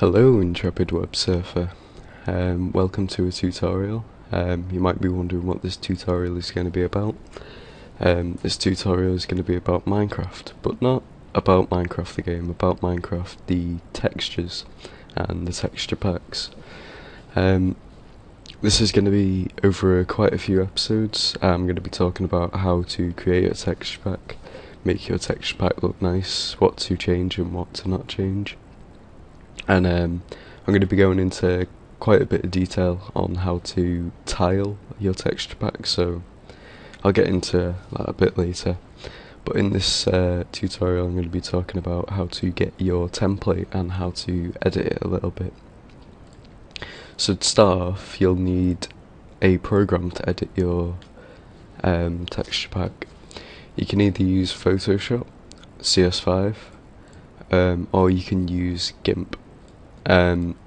Hello, Intrepid web surfer. Welcome to a tutorial. You might be wondering what this tutorial is going to be about. This tutorial is going to be about Minecraft, but not about Minecraft the game, about Minecraft the textures and the texture packs. This is going to be over quite a few episodes. I'm going to be talking about how to create a texture pack, make your texture pack look nice, what to change and what to not change. And I'm going to be going into quite a bit of detail on how to tile your texture pack, so I'll get into that a bit later. But in this tutorial I'm going to be talking about how to get your template and how to edit it a little bit. So to start off, you'll need a program to edit your texture pack. You can either use Photoshop, CS5, or you can use GIMP.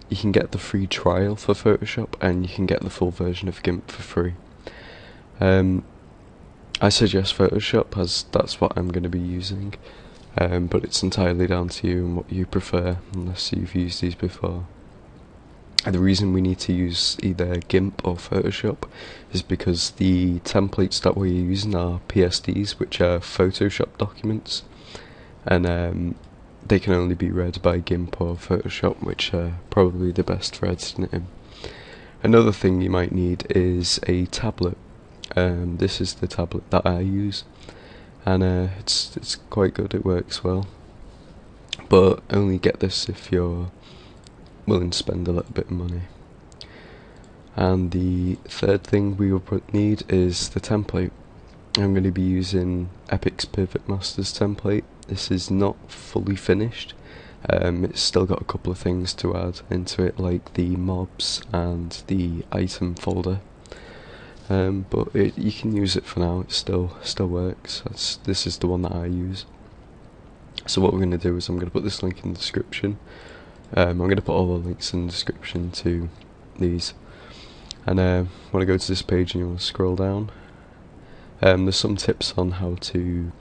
You can get the free trial for Photoshop and you can get the full version of GIMP for free. I suggest Photoshop as that's what I'm going to be using, but it's entirely down to you and what you prefer unless you've used these before. The reason we need to use either GIMP or Photoshop is because the templates that we're using are PSDs, which are Photoshop documents, and they can only be read by GIMP or Photoshop, which are probably the best for editing it in. Another thing you might need is a tablet. This is the tablet that I use, and it's quite good, it works well. But only get this if you're willing to spend a little bit of money. And the third thing we will need is the template. I'm going to be using Epic's Pivot Masters template. This is not fully finished. It's still got a couple of things to add into it, like the mobs and the item folder. But you can use it for now. It still works. This is the one that I use. So what we're going to do is I'm going to put this link in the description. I'm going to put all the links in the description to these. And when I go to this page and you want to scroll down, there's some tips on how to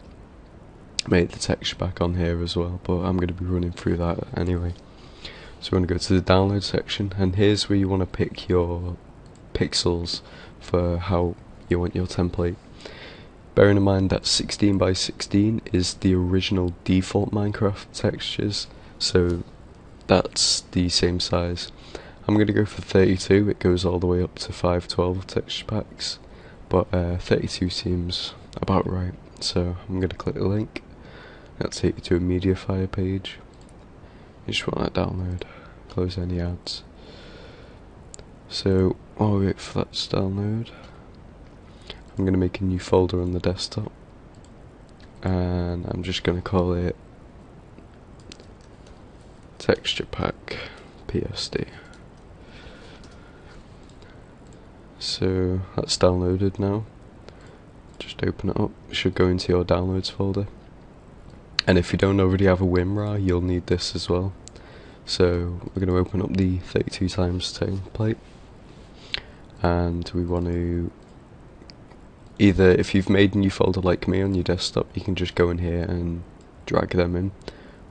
make the texture pack on here as well, but I'm going to be running through that anyway. So we're going to go to the download section, and here's where you want to pick your pixels for how you want your template. Bearing in mind that 16 by 16 is the original default Minecraft textures, so that's the same size. I'm going to go for 32, it goes all the way up to 512 texture packs, but 32 seems about right, so I'm going to click the link. That'll take you to a Mediafire page. You just want that download, close any ads. So while we wait for that to download, I'm going to make a new folder on the desktop, and I'm just going to call it Texture Pack PSD. So that's downloaded now. Just open it up. It should go into your downloads folder. And if you don't already have a WinRAR, you'll need this as well. So we're going to open up the 32 times template, and we want to either, if you've made a new folder like me on your desktop, you can just go in here and drag them in,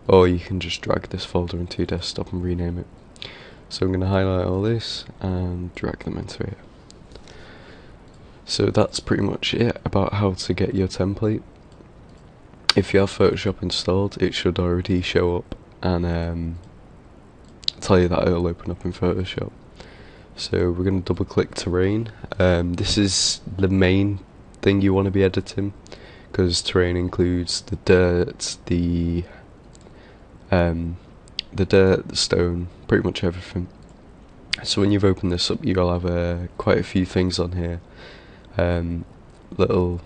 or you can just drag this folder into your desktop and rename it. So I'm going to highlight all this and drag them into here. So that's pretty much it about how to get your template. If you have Photoshop installed, it should already show up and tell you that it'll open up in Photoshop. So we're going to double click terrain. This is the main thing you want to be editing, because terrain includes the dirt, the stone, pretty much everything. So when you've opened this up, you'll have quite a few things on here. Little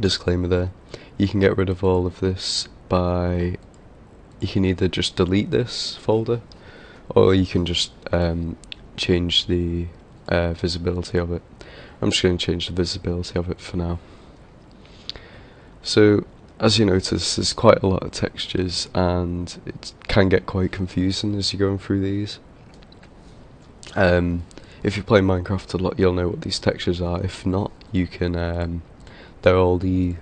disclaimer there. You can get rid of all of this by, you can either just delete this folder, or you can just change the visibility of it. I'm just going to change the visibility of it for now. So as you notice, there's quite a lot of textures and it can get quite confusing as you're going through these. If you play Minecraft a lot, you'll know what these textures are. If not, you can they're all the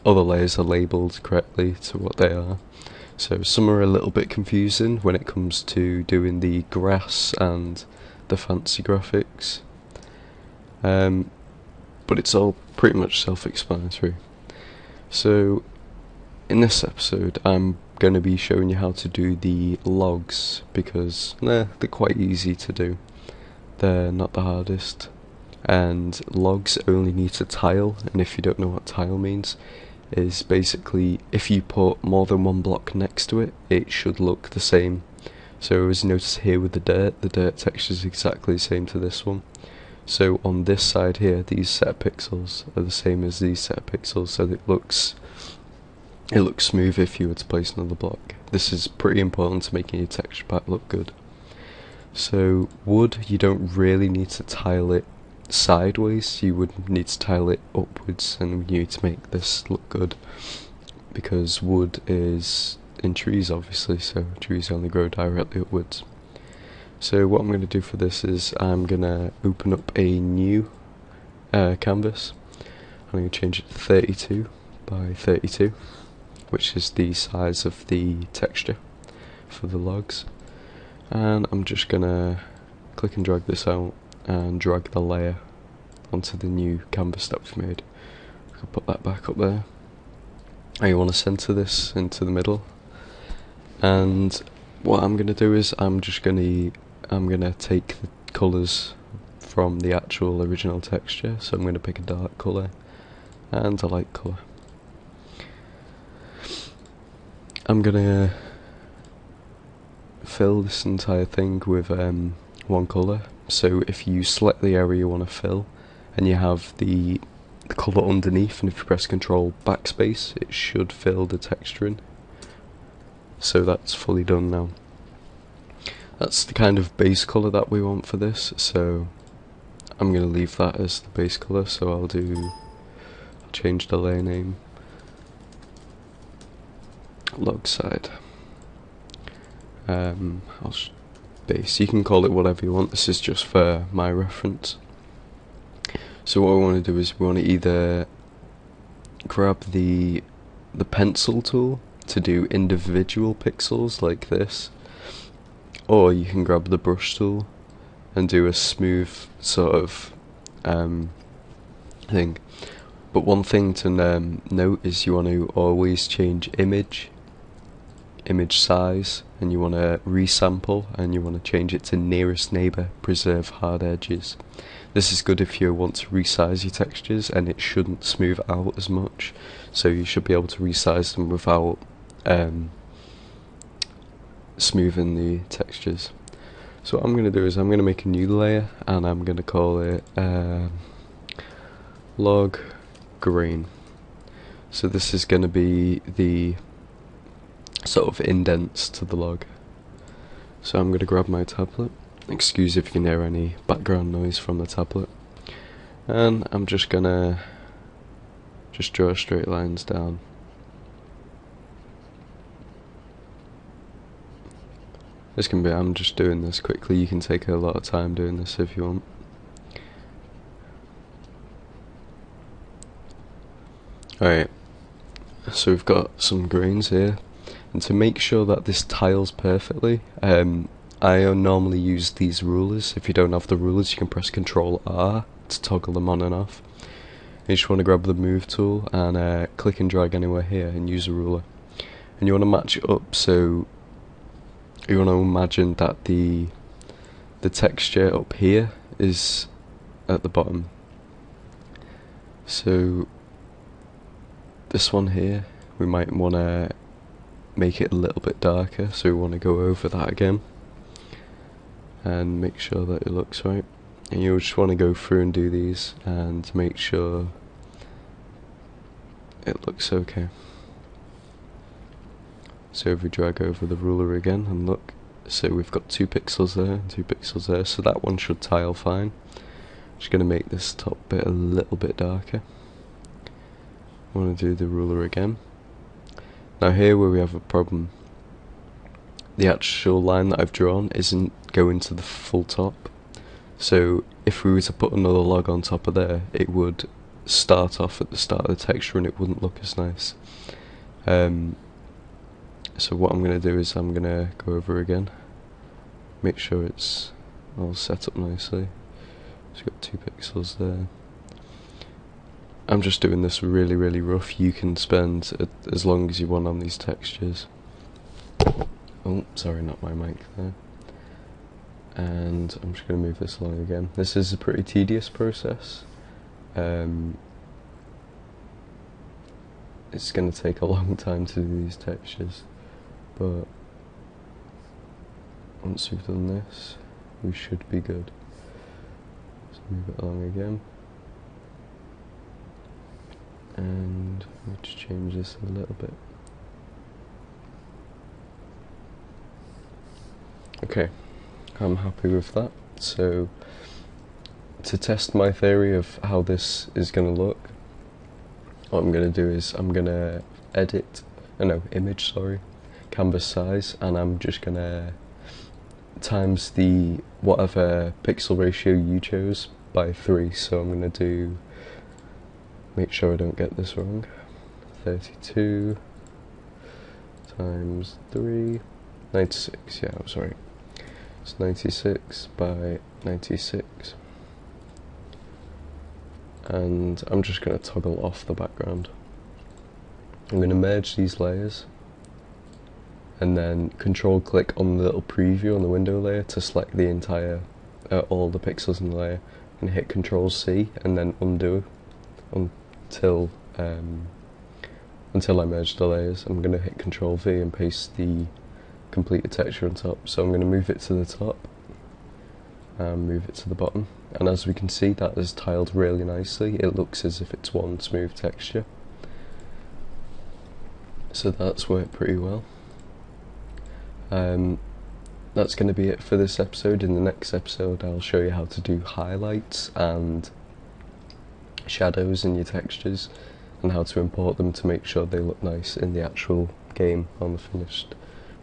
other layers are labelled correctly to what they are. So some are a little bit confusing when it comes to doing the grass and the fancy graphics, but it's all pretty much self-explanatory. So in this episode I'm going to be showing you how to do the logs, because they're quite easy to do. They're not the hardest, and logs only need a tile, and if you don't know what tile means, is basically if you put more than one block next to it, it should look the same. So as you notice here with the dirt texture is exactly the same to this one. So on this side here, these set of pixels are the same as these set of pixels, so it looks smooth if you were to place another block. This is pretty important to making your texture pack look good. So wood, you don't really need to tile it sideways, you would need to tile it upwards, and you need to make this look good, because wood is in trees obviously, so trees only grow directly upwards. So what I'm going to do for this is I'm going to open up a new canvas. I'm going to change it to 32 by 32, which is the size of the texture for the logs, and I'm just going to click and drag this out and drag the layer onto the new canvas that we've made. I can put that back up there. And you want to center this into the middle, and what I'm going to do is I'm going to take the colours from the actual original texture. So I'm going to pick a dark colour and a light colour. I'm going to fill this entire thing with one colour. So if you select the area you want to fill and you have the colour underneath, and if you press Control backspace, it should fill the texture in. So that's fully done now. That's the kind of base colour that we want for this, so I'm going to leave that as the base colour. So I'll change the layer name, log side. Base, you can call it whatever you want, this is just for my reference. So what we want to do is we want to either grab the pencil tool to do individual pixels like this, or you can grab the brush tool and do a smooth sort of thing. But one thing to note is you want to always change image size, and you want to resample, and you want to change it to nearest neighbour, preserve hard edges. This is good if you want to resize your textures and it shouldn't smooth out as much, so you should be able to resize them without smoothing the textures. So what I'm going to do is I'm going to make a new layer, and I'm going to call it log grain. So this is going to be the sort of indents to the log. So I'm going to grab my tablet, excuse if you can hear any background noise from the tablet, and I'm just going to draw straight lines down. This can be, I'm just doing this quickly, you can take a lot of time doing this if you want. Alright, so we've got some grains here, and to make sure that this tiles perfectly, I normally use these rulers. If you don't have the rulers, you can press Ctrl R to toggle them on and off. You just want to grab the move tool and click and drag anywhere here and use a ruler. And you want to match it up, so you want to imagine that the texture up here is at the bottom. So this one here, we might want to make it a little bit darker, so we want to go over that again and make sure that it looks right. And you'll just want to go through and do these and make sure it looks okay. So if we drag over the ruler again and look, so we've got 2 pixels there and 2 pixels there, so that one should tile fine. Just going to make this top bit a little bit darker. I want to do the ruler again. Now here where we have a problem, the actual line that I've drawn isn't going to the full top, so if we were to put another log on top of there, it would start off at the start of the texture and it wouldn't look as nice. So what I'm going to do is I'm going to go over again, make sure it's all set up nicely. It's got 2 pixels there. I'm just doing this really rough. You can spend as long as you want on these textures. Oh, sorry, not my mic there. And I'm just going to move this along again. This is a pretty tedious process. It's going to take a long time to do these textures, but once we've done this, we should be good. Let's move it along again. And let's change this a little bit. Okay, I'm happy with that. So, to test my theory of how this is going to look, what I'm going to do is I'm going to image, canvas size, and I'm just going to times the whatever pixel ratio you chose by 3. So I'm going to do, make sure I don't get this wrong, 32 times 3, 96, yeah, I'm sorry. It's 96 by 96. And I'm just going to toggle off the background. I'm going to merge these layers and then control click on the little preview on the window layer to select the entire, all the pixels in the layer, and hit Control C and then undo until I merge the layers. I'm going to hit Control V and paste the completed texture on top. So I'm going to move it to the top and move it to the bottom. And as we can see, that is tiled really nicely. It looks as if it's one smooth texture. So that's worked pretty well. That's going to be it for this episode. In the next episode, I'll show you how to do highlights and shadows in your textures, and how to import them to make sure they look nice in the actual game on the finished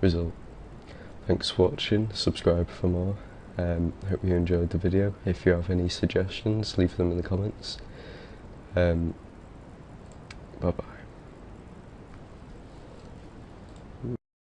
result. Thanks for watching, subscribe for more. Hope you enjoyed the video. If you have any suggestions, leave them in the comments. Bye bye.